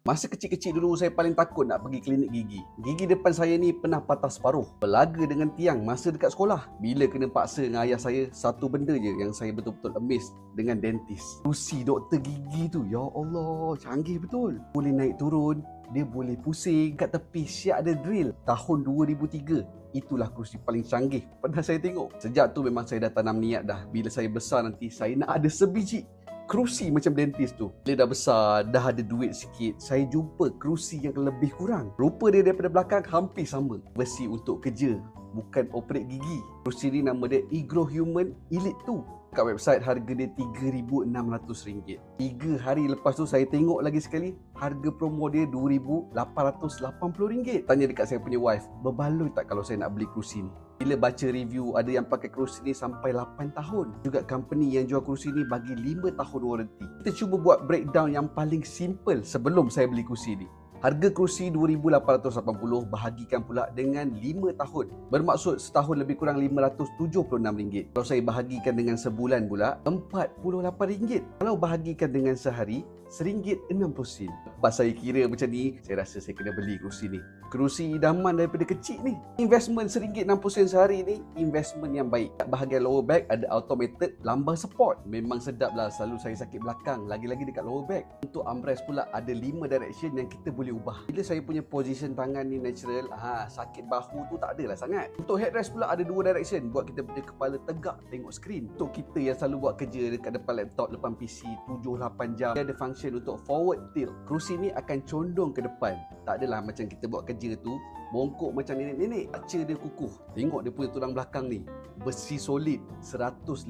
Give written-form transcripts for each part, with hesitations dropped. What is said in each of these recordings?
Masa kecil-kecil dulu saya paling takut nak pergi klinik gigi. Gigi depan saya ni pernah patah separuh. Berlaga dengan tiang masa dekat sekolah. Bila kena paksa dengan ayah saya, satu benda je yang saya betul-betul amazed dengan dentist. Kerusi doktor gigi tu, ya Allah, canggih betul. Boleh naik turun, dia boleh pusing. Kat tepi siap ada drill. Tahun 2003. Itulah kerusi paling canggih pernah saya tengok. Sejak tu memang saya dah tanam niat dah. Bila saya besar nanti, saya nak ada sebiji kerusi macam dentist tu. Bila dah besar, dah ada duit sikit, saya jumpa kerusi yang lebih kurang. Rupa dia daripada belakang hampir sama. Besi untuk kerja, bukan operate gigi. Kerusi ni nama dia Egrohuman Elite 2. Kat website harga dia RM3,600. 3 hari lepas tu saya tengok lagi sekali, harga promo dia RM2,880. Tanya dekat saya punya wife, berbaloi tak kalau saya nak beli kerusi ni? Bila baca review, ada yang pakai kerusi ni sampai 8 tahun. Juga company yang jual kerusi ni bagi 5 tahun warranty. Kita cuba buat breakdown yang paling simple sebelum saya beli kerusi ni. Harga kerusi RM2,880 bahagikan pula dengan 5 tahun. Bermaksud setahun lebih kurang RM576. Kalau saya bahagikan dengan sebulan pula, RM48. Kalau bahagikan dengan sehari, RM1.60. Lepas saya kira macam ni, saya rasa saya kena beli kerusi ni. Kerusi idaman daripada kecil ni. Investment RM1.60 sehari ni, investment yang baik. Bahagian lower back ada automated lumbar support. Memang sedap lah, selalu saya sakit belakang, lagi-lagi dekat lower back. Untuk armrest pula ada 5 direction yang kita boleh ubah. Bila saya punya position tangan ni natural, sakit bahu tu tak adalah sangat. Untuk headrest pula ada 2 direction, buat kita punya kepala tegak tengok skrin. Untuk kita yang selalu buat kerja dekat depan laptop, depan PC 7-8 jam, dia ada function untuk forward tilt. Kerusi ni akan condong ke depan. Tak adalah macam kita buat kerja tu bongkok macam nenek-nenek. Baca dia kukuh. Tengok dia punya tulang belakang ni, besi solid, 150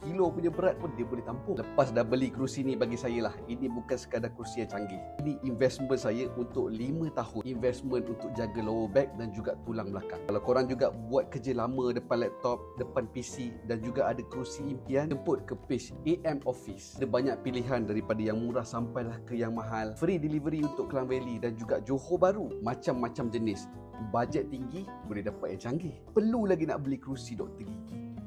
kilo punya berat pun dia boleh tampung. Lepas dah beli kerusi ni, bagi saya lah, ini bukan sekadar kerusi yang canggih. Ini investment saya untuk 5 tahun. Investment untuk jaga lower back dan juga tulang belakang. Kalau korang juga buat kerja lama depan laptop, depan PC dan juga ada kerusi impian, jemput ke page AM Office. Ada banyak pilihan daripada yang murah sampailah ke yang mahal. Free delivery untuk Klang Valley dan juga Johor Bahru. Macam-macam jenis. Bajet tinggi boleh dapat yang canggih. Perlu lagi nak beli kerusi doktor gigi.